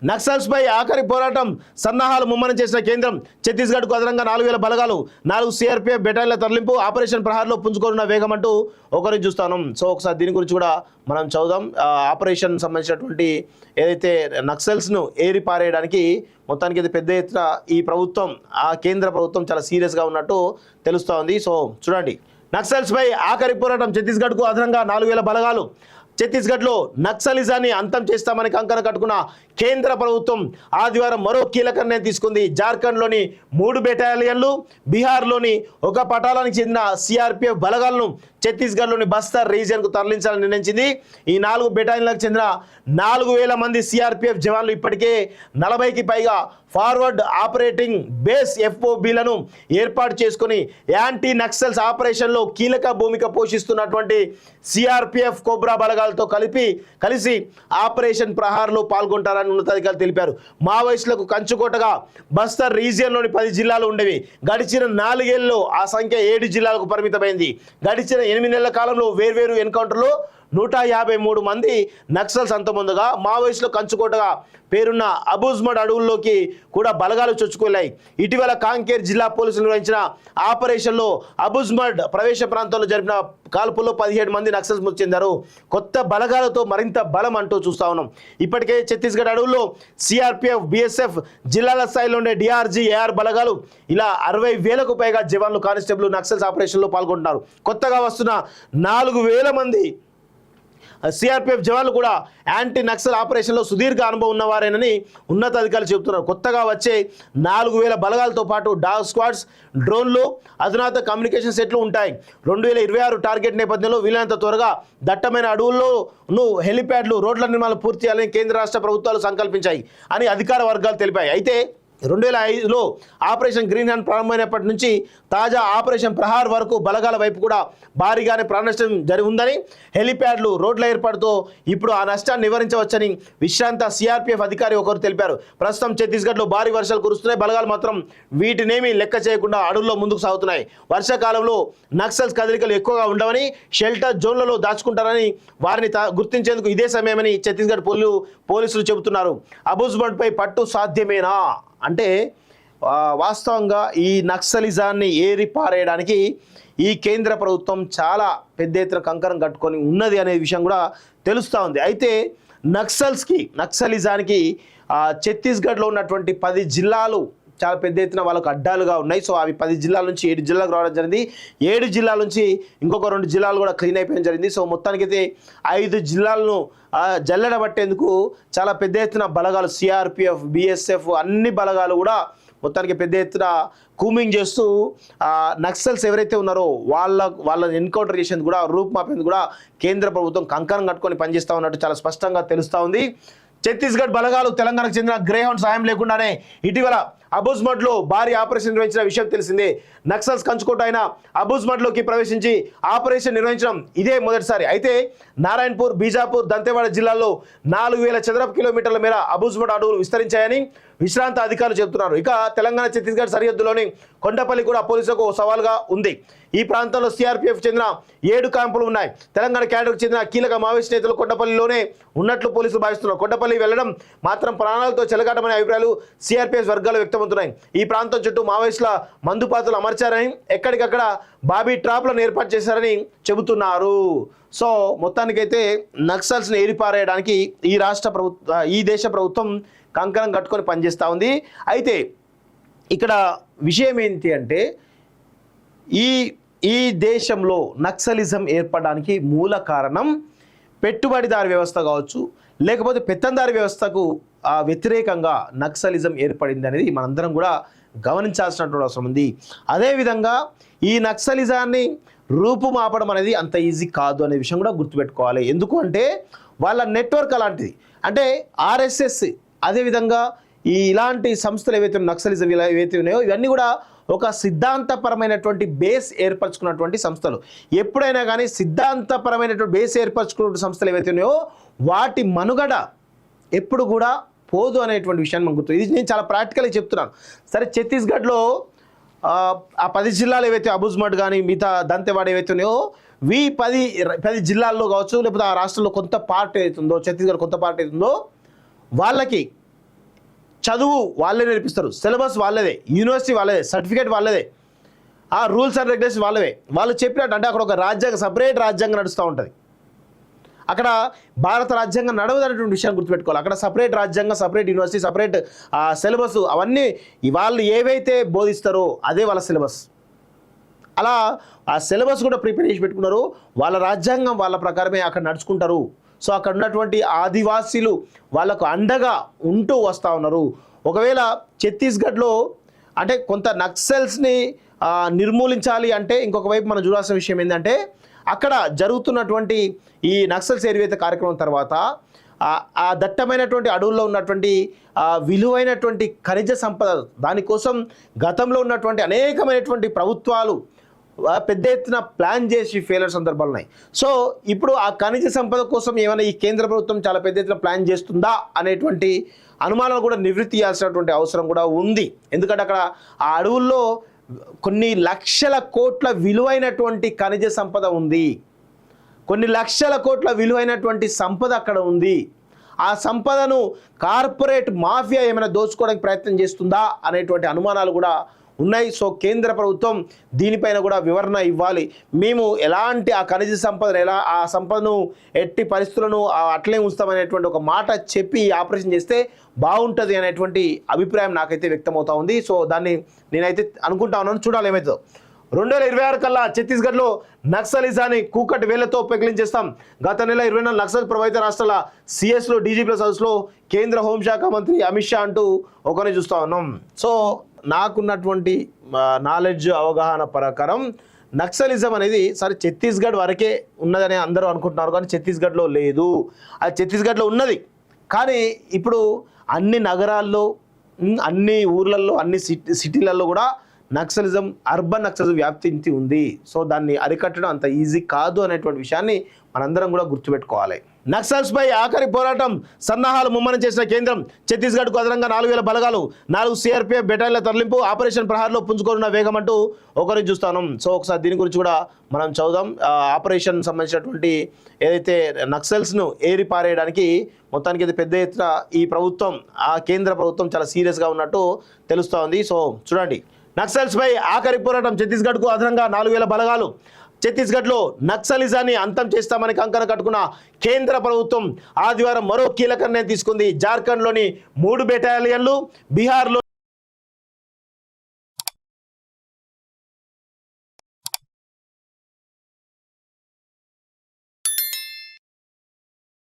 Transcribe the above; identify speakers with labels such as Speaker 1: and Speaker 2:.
Speaker 1: నక్సల్స్ పై ఆఖరి పోరాటం సన్నాహాలు ముమ్మరం చేసిన కేంద్రం ఛత్తీస్గఢ్కు అదనంగా 4000 బలగాలు 4 సిఆర్పిఎఫ్ బెటాలియన్ల తరలింపు ఆపరేషన్ ప్రహార్లో పుంజుకోనున్న వేగం అంటూ ఒకరి చూస్తాను. సో ఒకసారి దీని గురించి కూడా మనం చదువుదాం. ఆపరేషన్ సంబంధించినటువంటి ఏదైతే నక్సల్స్ను ఏరిపారేయడానికి మొత్తానికి ఇది పెద్ద ఎత్తున ఈ ప్రభుత్వం కేంద్ర ప్రభుత్వం చాలా సీరియస్గా ఉన్నట్టు తెలుస్తూ ఉంది. సో చూడండి, నక్సల్స్ పై ఆఖరి పోరాటం ఛత్తీస్గఢ్కు అదనంగా 4000 బలగాలు. ఛత్తీస్గఢ్లో నక్సలిజాన్ని అంతం చేస్తామని కంకణ కట్టుకున్న కేంద్ర ప్రభుత్వం ఆదివారం మరో కీలక నిర్ణయం తీసుకుంది. జార్ఖండ్లోని 3 బెటాలియన్లు, బీహార్లోని 1 పటాలానికి చెందిన సిఆర్పిఎఫ్ బలగాలను ఛత్తీస్గఢ్లోని బస్తర్ రీజియన్కు తరలించాలని నిర్ణయించింది. ఈ 4 బెటాలియన్లకు చెందిన 4000 మంది సిఆర్పిఎఫ్ జవాన్లు ఇప్పటికే 40కి పైగా ఫార్వర్డ్ ఆపరేటింగ్ బేస్ ఎఫ్ఓబీలను ఏర్పాటు చేసుకుని యాంటీ నక్సల్స్ ఆపరేషన్లో కీలక భూమిక పోషిస్తున్నటువంటి సిఆర్పిఎఫ్ కోబ్రా బలగాలతో కలిసి ఆపరేషన్ ప్రహార్లో పాల్గొంటారని ఉన్నతాధికారులు తెలిపారు. మావోయిస్టులకు కంచుకోటగా బస్తర్ రీజియన్లోని 10 జిల్లాలు ఉండేవి. గడిచిన 4 ఏళ్లలో ఆ సంఖ్య 7 జిల్లాలకు పరిమితమైంది. గడిచిన 8 నెలల కాలంలో వేర్వేరు ఎన్కౌంటర్లో 153 మంది నక్సల్స్ అంతమందుగా మావోయిస్టులు కంచుకోటగా పేరున్న అబుజ్మడ్ అడవుల్లోకి కూడా బలగాలు చొచ్చుకెళ్లాయి. ఇటీవల కాంకేర్ జిల్లా పోలీసులు నిర్వహించిన ఆపరేషన్లో అబుజ్మడ్ ప్రవేశ ప్రాంతంలో జరిపిన కాల్పుల్లో 17 మంది నక్సల్స్ మృతి చెందారు. కొత్త బలగాలతో మరింత బలం అంటూ చూస్తా ఉన్నాం. ఇప్పటికే ఛత్తీస్గఢ్ అడవుల్లో సిఆర్పిఎఫ్, బిఎస్ఎఫ్, జిల్లాల స్థాయిలో ఉండే డిఆర్జీ, ఏఆర్ బలగాలు ఇలా 60,000కు పైగా జవాన్లు, కానిస్టేబుల్ నక్సల్స్ ఆపరేషన్లో పాల్గొంటున్నారు. కొత్తగా వస్తున్న 4000 మంది సిఆర్పిఎఫ్ జవాన్లు కూడా యాంటీ నక్సల్ ఆపరేషన్లో సుదీర్ఘ అనుభవం ఉన్నవారేనని ఉన్నతాధికారులు చెబుతున్నారు. కొత్తగా వచ్చే 4000 బలగాలతో పాటు డాగ్ స్క్వాడ్స్, డ్రోన్లు, అధునాత కమ్యూనికేషన్ సెట్లు ఉంటాయి. 2026 టార్గెట్ నేపథ్యంలో వీలైనంత త్వరగా దట్టమైన అడవుల్లోనూ హెలిప్యాడ్లు, రోడ్ల నిర్మాణం పూర్తి చేయాలని కేంద్ర రాష్ట్ర ప్రభుత్వాలు సంకల్పించాయి అని అధికార వర్గాలు తెలిపాయి. అయితే 2005లో ఆపరేషన్ గ్రీన్ హ్యాండ్ ప్రారంభమైనప్పటి నుంచి తాజా ఆపరేషన్ ప్రహార్ వరకు బలగాల వైపు కూడా భారీగానే ప్రాణనష్టం ఉందని, హెలిప్యాడ్లు, రోడ్ల ఏర్పాటుతో ఇప్పుడు ఆ నష్టాన్ని నివారించవచ్చని విశ్రాంత సిఆర్పిఎఫ్ అధికారి ఒకరు తెలిపారు. ప్రస్తుతం ఛత్తీస్గఢ్లో భారీ వర్షాలు కురుస్తున్నాయి. బలగాలు మాత్రం వీటినేమీ లెక్క చేయకుండా అడవుల్లో ముందుకు సాగుతున్నాయి. వర్షాకాలంలో నక్సల్స్ కదలికలు ఎక్కువగా ఉండవని, షెల్టర్ జోన్లలో దాచుకుంటారని, వారిని గుర్తించేందుకు ఇదే సమయమని ఛత్తీస్గఢ్ పోలీసులు చెబుతున్నారు. అబుజ్మడ్పై పట్టు సాధ్యమేనా అంటే వాస్తవంగా ఈ నక్సలిజాన్ని ఏరిపారేయడానికి ఈ కేంద్ర ప్రభుత్వం చాలా పెద్ద ఎత్తున కంకణం కట్టుకొని ఉన్నది అనే విషయం కూడా తెలుస్తూ ఉంది. అయితే నక్సలిజానికి ఛత్తీస్గఢ్లో ఉన్నటువంటి 10 జిల్లాలు చాలా పెద్ద ఎత్తున వాళ్ళకు అడ్డాలుగా ఉన్నాయి. సో అవి 10 జిల్లాల నుంచి 7 జిల్లాలకు రావడం జరిగింది. 7 జిల్లాల నుంచి ఇంకొక 2 జిల్లాలు కూడా క్లీన్ అయిపోవడం జరిగింది. సో మొత్తానికైతే 5 జిల్లాలను జల్లెడబట్టేందుకు చాలా పెద్ద ఎత్తున బలగాలు, సిఆర్పిఎఫ్, బిఎస్ఎఫ్ అన్ని బలగాలు కూడా మొత్తానికి పెద్ద ఎత్తున కూమింగ్ చేస్తూ నక్సల్స్ ఎవరైతే ఉన్నారో వాళ్ళని ఎన్కౌంటర్ చేసేందుకు కూడా, రూపుమాపేందుకు కూడా కేంద్ర ప్రభుత్వం కంకణం కట్టుకొని పనిచేస్తూ ఉన్నట్టు చాలా స్పష్టంగా తెలుస్తూ ఉంది. ఛత్తీస్గఢ్ బలగాలు తెలంగాణకు చెందిన గ్రేహౌండ్ సాయం లేకుండానే ఇటీవల అబుజ్మడ్లో భారీ ఆపరేషన్ నిర్వహించిన విషయం తెలిసిందే. నక్సల్స్ కంచుకోట అయిన అబుజ్మడ్లోకి ప్రవేశించి ఆపరేషన్ నిర్వహించడం ఇదే మొదటిసారి. అయితే నారాయణపూర్, బీజాపూర్, దంతెవాడ జిల్లాల్లో 4000 చదరపు కిలోమీటర్ల మేర అబుజ్మడ్ అడవులు విస్తరించాయని విశ్రాంత అధికారులు చెబుతున్నారు. ఇక తెలంగాణ ఛత్తీస్గఢ్ సరిహద్దులోని కొండపల్లి కూడా పోలీసులకు సవాల్గా ఉంది. ఈ ప్రాంతంలో సిఆర్పిఎఫ్ చెందిన 7 క్యాంపులు ఉన్నాయి. తెలంగాణ క్యాడర్కు చెందిన కీలక మావోయిస్ట్ నేతలు కొండపల్లిలోనే ఉన్నట్లు పోలీసులు భావిస్తున్నారు. కొండపల్లి వెళ్లడం మాత్రం ప్రాణాలతో చెలగాటమనే అభిప్రాయాలు సిఆర్పిఎఫ్ వర్గాలు వ్యక్తమవుతున్నాయి. ఈ ప్రాంతం చుట్టూ మావోయిస్టుల మందుపాత్రలు అమర్చారని, ఎక్కడికక్కడ బాబీ ట్రాప్లను ఏర్పాటు చేశారని చెబుతున్నారు. సో మొత్తానికైతే నక్సల్స్ని ఏరిపారేయడానికి ఈ దేశ ప్రభుత్వం కంకణం కట్టుకొని పనిచేస్తూ ఉంది. అయితే ఇక్కడ విషయం ఏంటి అంటే ఈ దేశంలో నక్సలిజం ఏర్పడడానికి మూల కారణం పెట్టుబడిదారి వ్యవస్థ కావచ్చు, లేకపోతే పెత్తందారి వ్యవస్థకు వ్యతిరేకంగా నక్సలిజం ఏర్పడింది అనేది మనందరం కూడా గమనించాల్సినటువంటి అవసరం ఉంది. అదేవిధంగా ఈ నక్సలిజాన్ని రూపుమాపడం అనేది అంత ఈజీ కాదు అనే విషయం కూడా గుర్తుపెట్టుకోవాలి. ఎందుకు అంటే వాళ్ళ నెట్వర్క్ అలాంటిది. అంటే ఆర్ఎస్ఎస్, అదేవిధంగా ఇలాంటి సంస్థలు ఏవైతే నక్సలిజం ఏవైతే ఉన్నాయో ఇవన్నీ కూడా ఒక సిద్ధాంతపరమైనటువంటి బేస్ ఏర్పరచుకున్నటువంటి సంస్థలు. ఎప్పుడైనా కానీ సిద్ధాంతపరమైనటువంటి బేస్ ఏర్పరచుకున్న సంస్థలు ఏవైతే ఉన్నాయో వాటి మనుగడ ఎప్పుడు కూడా పోదు అనేటువంటి విషయాన్ని మనకు గుర్తు. ఇది నేను చాలా ప్రాక్టికల్గా చెప్తున్నాను. సరే, ఛత్తీస్గఢ్లో ఆ 10 జిల్లాలు ఏవైతే అబుజ్మడ్ కానీ మిగతా దంతెవాడ ఏవైతే ఉన్నాయో 10 జిల్లాల్లో కావచ్చు, లేకపోతే ఆ రాష్ట్రంలో కొంత పార్ట్ అవుతుందో, ఛత్తీస్గఢ్ కొంత పార్ట్ అవుతుందో వాళ్ళకి చదువు వాళ్ళే నేర్పిస్తారు, సిలబస్ వాళ్ళదే, యూనివర్సిటీ వాళ్ళదే, సర్టిఫికేట్ వాళ్ళదే, ఆ రూల్స్ అండ్ రెగ్యులేషన్ వాళ్ళవే. వాళ్ళు చెప్పినట్టు అంటే అక్కడ ఒక రాజ్యాంగం, సపరేట్ రాజ్యాంగం నడుస్తూ ఉంటుంది. అక్కడ భారత రాజ్యాంగం నడవదనేటువంటి విషయాన్ని గుర్తుపెట్టుకోవాలి. అక్కడ సపరేట్ రాజ్యాంగం, సపరేట్ యూనివర్సిటీ, సపరేట్ సిలబస్, అవన్నీ వాళ్ళు ఏవైతే బోధిస్తారో అదే వాళ్ళ సిలబస్. అలా ఆ సిలబస్ కూడా ప్రిపేర్ చేసి పెట్టుకున్నారు. వాళ్ళ రాజ్యాంగం వాళ్ళ ప్రకారమే అక్కడ నడుచుకుంటారు. సో అక్కడ ఉన్నటువంటి ఆదివాసీలు వాళ్ళకు అండగా ఉంటూ వస్తూ ఉన్నారు. ఒకవేళ ఛత్తీస్గఢ్లో అంటే కొంత నక్సల్స్ని నిర్మూలించాలి అంటే ఇంకొక వైపు మనం చూడాల్సిన విషయం ఏంటంటే అక్కడ జరుగుతున్నటువంటి ఈ నక్సల్స్ ఏరివేత కార్యక్రమం తర్వాత ఆ దట్టమైనటువంటి అడవుల్లో ఉన్నటువంటి విలువైనటువంటి ఖనిజ సంపద, దానికోసం గతంలో ఉన్నటువంటి అనేకమైనటువంటి ప్రభుత్వాలు పెద్ద ఎత్తున ప్లాన్ చేసి ఫెయిలర్ సందర్భాలు ఉన్నాయి. సో ఇప్పుడు ఆ ఖనిజ సంపద కోసం ఏమైనా ఈ కేంద్ర ప్రభుత్వం చాలా పెద్ద ఎత్తున ప్లాన్ చేస్తుందా అనేటువంటి అనుమానాలు కూడా నివృత్తి చేయాల్సినటువంటి అవసరం కూడా ఉంది. ఎందుకంటే అక్కడ ఆ అడవుల్లో కొన్ని లక్షల కోట్ల విలువైనటువంటి ఖనిజ సంపద ఉంది, కొన్ని లక్షల కోట్ల విలువైనటువంటి సంపద అక్కడ ఉంది. ఆ సంపదను కార్పొరేట్ మాఫియా ఏమైనా దోచుకోవడానికి ప్రయత్నం చేస్తుందా అనేటువంటి అనుమానాలు కూడా ఉన్నాయి. సో కేంద్ర ప్రభుత్వం దీనిపైన కూడా వివరణ ఇవ్వాలి. మేము ఎలాంటి ఆ ఖనిజ సంపదను ఆ సంపదను ఎట్టి పరిస్థితులను అట్లే ఉంచుతామనేటువంటి ఒక మాట చెప్పి ఆపరేషన్ చేస్తే బాగుంటుంది అనేటువంటి అభిప్రాయం నాకైతే వ్యక్తమవుతా ఉంది. సో దాన్ని నేనైతే అనుకుంటా ఉన్నాను, చూడాలి ఏమవుతుందో. 2026 కల్లా ఛత్తీస్గఢ్లో నక్సలిజాన్ని కూకటి వేళ్లతో పెకిలించేస్తాం. గత నెల 24 నక్సల్ ప్రభావిత రాష్ట్రాల సిఎస్లో డీజీ ప్లస్ హౌస్లో కేంద్ర హోంశాఖ మంత్రి అమిత్ షా అంటూ ఒకరిని చూస్తూ ఉన్నాం. సో నాకున్నటువంటి నాలెడ్జ్, అవగాహన ప్రకారం నక్సలిజం అనేది సరే ఛత్తీస్గఢ్ వరకే ఉన్నదని అందరూ అనుకుంటున్నారు, కానీ ఛత్తీస్గఢ్లో లేదు. అది ఛత్తీస్గఢ్లో ఉన్నది, కానీ ఇప్పుడు అన్ని నగరాల్లో, అన్ని ఊర్లలో, అన్ని సిటీలలో కూడా నక్సలిజం, అర్బన్ నక్సలిజం వ్యాప్తి ఉంది. సో దాన్ని అరికట్టడం అంత ఈజీ కాదు అనేటువంటి విషయాన్ని మనందరం కూడా గుర్తుపెట్టుకోవాలి. నక్సల్స్పై ఆఖరి పోరాటం సన్నాహాలు ముమ్మరం చేసిన కేంద్రం. ఛత్తీస్గఢ్కు అదనంగా 4000 బలగాలు, 4 సిఆర్పిఎఫ్ బెటాలియన్ల తరలింపు, ఆపరేషన్ ప్రహార్లో పుంజుకోనున్న వేగం అంటూ ఒకరిని చూస్తాను. సో ఒకసారి దీని గురించి కూడా మనం చదువుదాం. ఆపరేషన్ సంబంధించినటువంటి ఏదైతే నక్సల్స్ను ఏరిపారేయడానికి మొత్తానికి ఇది పెద్ద ఎత్తున ఈ ప్రభుత్వం, ఆ కేంద్ర ప్రభుత్వం చాలా సీరియస్గా ఉన్నట్టు తెలుస్తూ ఉంది. సో చూడండి, నక్సల్స్పై ఆఖరి పోరాటం. ఛత్తీస్గఢ్కు అదనంగా 4000 బలగాలు. ఛత్తీస్గఢ్లో నక్సలిజాన్ని అంతం చేస్తామని కంకణ కట్టుకున్న కేంద్ర ప్రభుత్వం ఆదివారం మరో కీలక నిర్ణయం తీసుకుంది. జార్ఖండ్లోని 3 బెటాలియన్లు, బీహార్లో